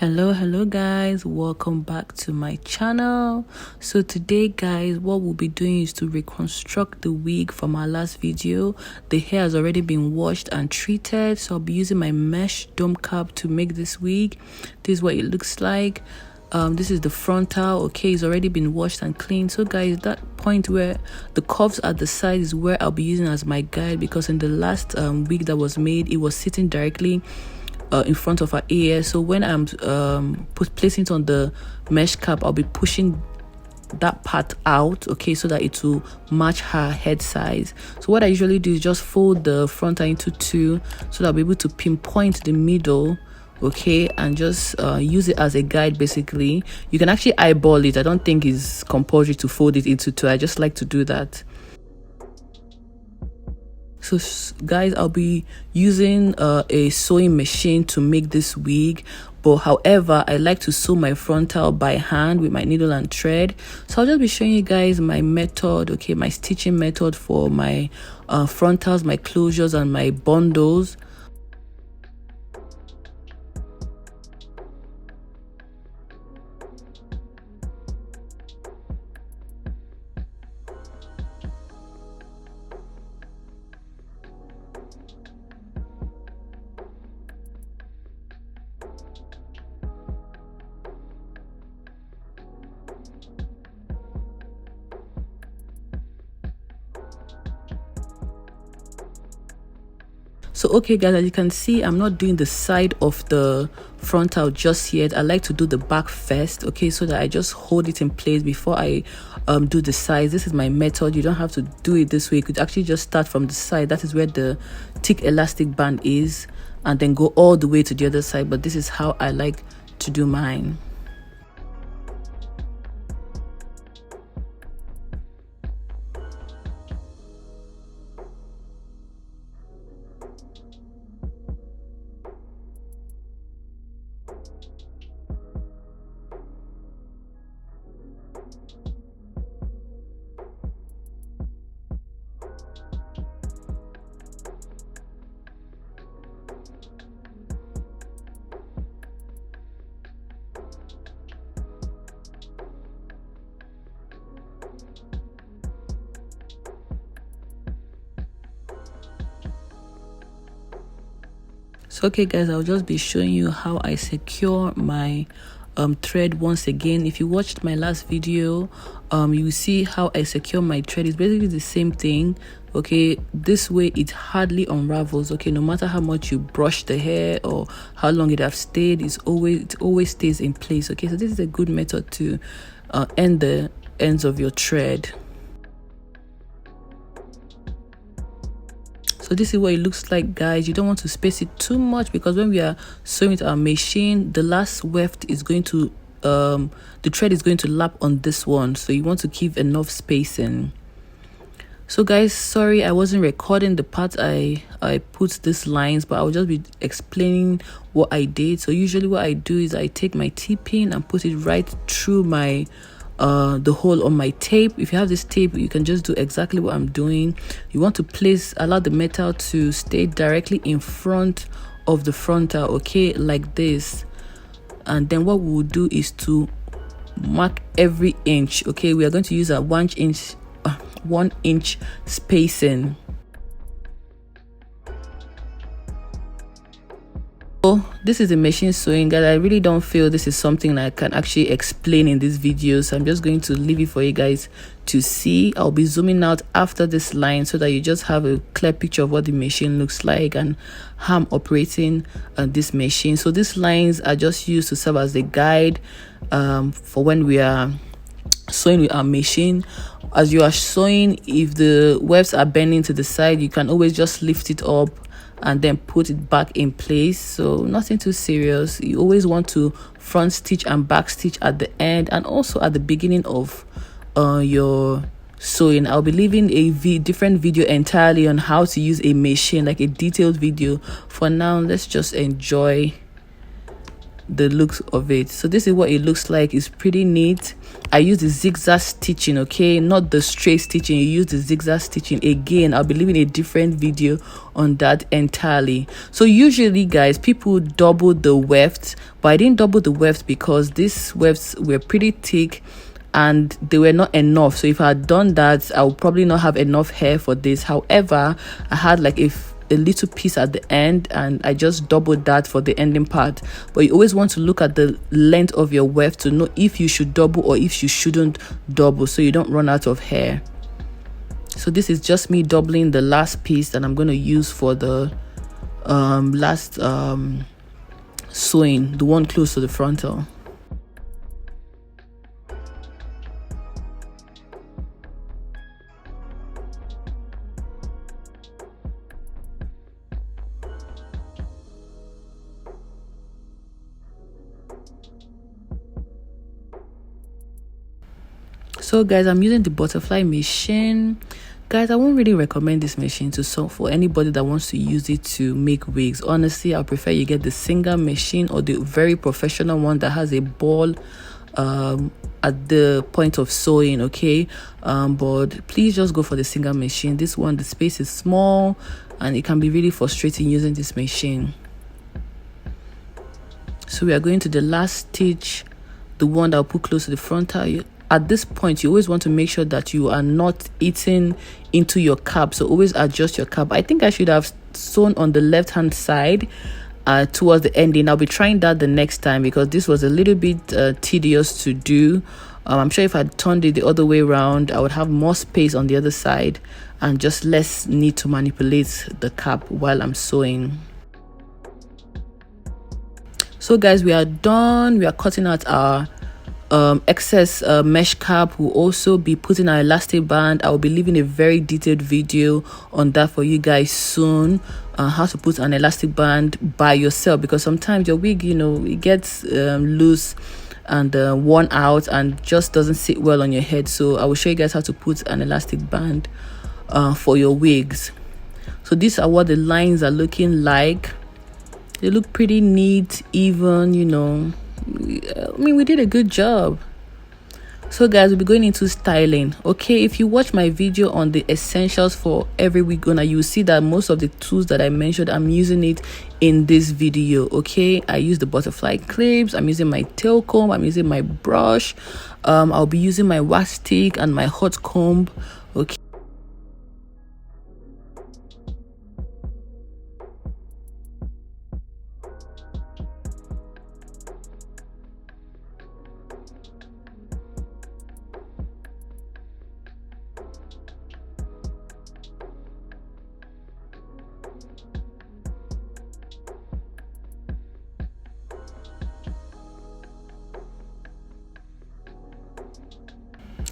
Hello guys, welcome back to my channel. So today guys, what we'll be doing is to reconstruct the wig from our last video. The hair has already been washed and treated, so I'll be using my mesh dome cap to make this wig. This is what it looks like. This is the frontal. Okay, it's already been washed and cleaned. So guys, that point where the curves at the side is where I'll be using as my guide, because in the last wig that was made, it was sitting directly in front of her ear. So when I'm placing it on the mesh cap, I'll be pushing that part out, okay, so that it will match her head size. So what I usually do is just fold the frontal into two, so that I'll be able to pinpoint the middle, okay, and just use it as a guide. Basically, you can actually eyeball it. I don't think it's compulsory to fold it into two. I just like to do that. So guys, I'll be using a sewing machine to make this wig, but however, I like to sew my frontal by hand with my needle and thread. So I'll just be showing you guys my method, okay, my stitching method for my frontals, my closures, and my bundles. So okay guys, as you can see, I'm not doing the side of the frontal just yet. I like to do the back first, okay, so that I just hold it in place before I do the sides. This is my method. You don't have to do it this way. You could actually just start from the side. That is where the thick elastic band is, and then go all the way to the other side. But this is how I like to do mine. So okay guys, I'll just be showing you how I secure my thread once again. If you watched my last video, you will see how I secure my thread. It's basically the same thing, okay. This way it hardly unravels, okay, no matter how much you brush the hair or how long it have stayed, it always stays in place, okay. So this is a good method to end the ends of your thread. So this is what it looks like guys. You don't want to space it too much, because when we are sewing with our machine, the last weft is going to the thread is going to lap on this one, so you want to keep enough spacing. So guys, sorry I wasn't recording the part I put these lines, but I'll just be explaining what I did. So usually what I do is I take my T-pin and put it right through my the hole on my tape. If you have this tape, you can just do exactly what I'm doing. You want to allow the metal to stay directly in front of the frontal, okay, like this. And then what we'll do is to mark every inch, okay. We are going to use a 1 inch spacing. So this is the machine sewing guys. I really don't feel this is something I can actually explain in this video, so I'm just going to leave it for you guys to see. I'll be zooming out after this line so that you just have a clear picture of what the machine looks like and how I'm operating this machine. So these lines are just used to serve as a guide for when we are sewing with our machine. As you are sewing, if the wefts are bending to the side, you can always just lift it up and then put it back in place. So nothing too serious. You always want to front stitch and back stitch at the end, and also at the beginning of your sewing. I'll be leaving a different video entirely on how to use a machine, like a detailed video. For now, let's just enjoy the looks of it. So this is what it looks like. It's pretty neat. I use the zigzag stitching, okay, not the straight stitching. You use the zigzag stitching. Again, I'll be leaving a different video on that entirely. So usually, guys, people double the weft, but I didn't double the weft because these wefts were pretty thick and they were not enough. So if I had done that, I would probably not have enough hair for this. However, I had like a little piece at the end, and I just doubled that for the ending part. But you always want to look at the length of your weft to know if you should double or if you shouldn't double, so you don't run out of hair. So this is just me doubling the last piece that I'm going to use for the last sewing, the one close to the frontal. So guys, I'm using the butterfly machine. Guys, I won't really recommend this machine to sew for anybody that wants to use it to make wigs. Honestly, I prefer you get the Singer machine or the very professional one that has a ball at the point of sewing, okay? But please just go for the Singer machine. This one, the space is small and it can be really frustrating using this machine. So we are going to the last stitch, the one that I'll put close to the frontal. At this point, you always want to make sure that you are not eating into your cap, so always adjust your cap. I think I should have sewn on the left hand side towards the ending. I'll be trying that the next time because this was a little bit tedious to do. I'm sure if I turned it the other way around, I would have more space on the other side and just less need to manipulate the cap while I'm sewing. So guys, we are done. We are cutting out our excess mesh cap. Will also be putting our elastic band. I will be leaving a very detailed video on that for you guys soon, how to put an elastic band by yourself, because sometimes your wig, you know, it gets loose and worn out and just doesn't sit well on your head. So I will show you guys how to put an elastic band for your wigs. So these are what the lines are looking like. They look pretty neat, even, you know. I mean, we did a good job. So guys, we'll be going into styling. Okay, if you watch my video on the essentials for every wig owner, you will see that most of the tools that I mentioned, I'm using it in this video. Okay, I use the butterfly clips, I'm using my tail comb, I'm using my brush, I'll be using my wax stick and my hot comb. Okay.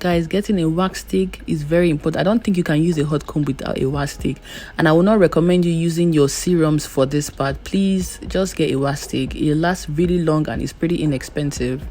Guys, getting a wax stick is very important. I don't think you can use a hot comb without a wax stick, and I will not recommend you using your serums for this part. Please just get a wax stick. It lasts really long and it's pretty inexpensive.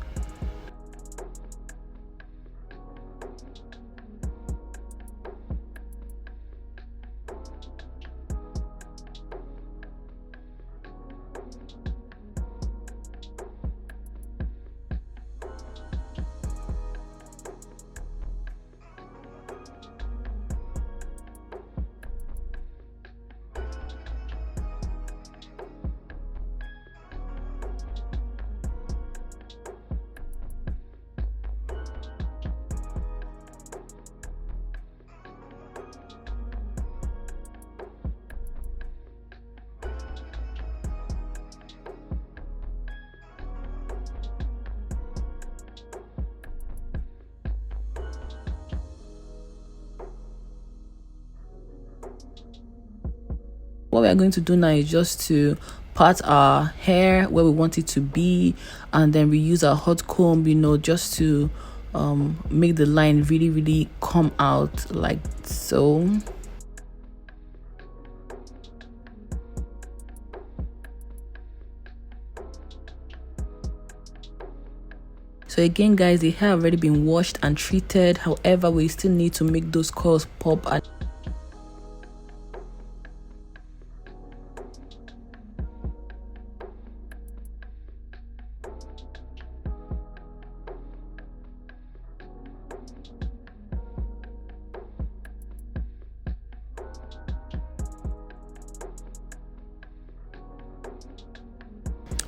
What we are going to do now is just to part our hair where we want it to be, and then we use our hot comb, you know, just to make the line really come out like so. So again, guys, the hair have already been washed and treated. However, we still need to make those curls pop.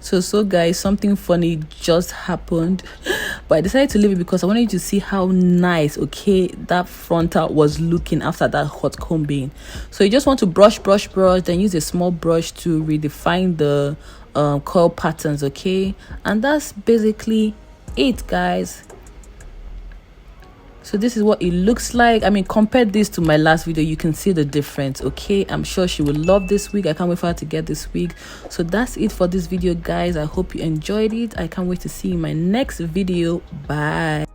So guys, something funny just happened, but I decided to leave it because I wanted you to see how nice, okay, that frontal was looking after that hot combing. So you just want to brush, then use a small brush to redefine the curl patterns, okay? And that's basically it, guys. So this is what it looks like. I mean, compare this to my last video, you can see the difference, okay? I'm sure she will love this wig. I can't wait for her to get this wig. So that's it for this video, guys. I hope you enjoyed it. I can't wait to see you in my next video. Bye.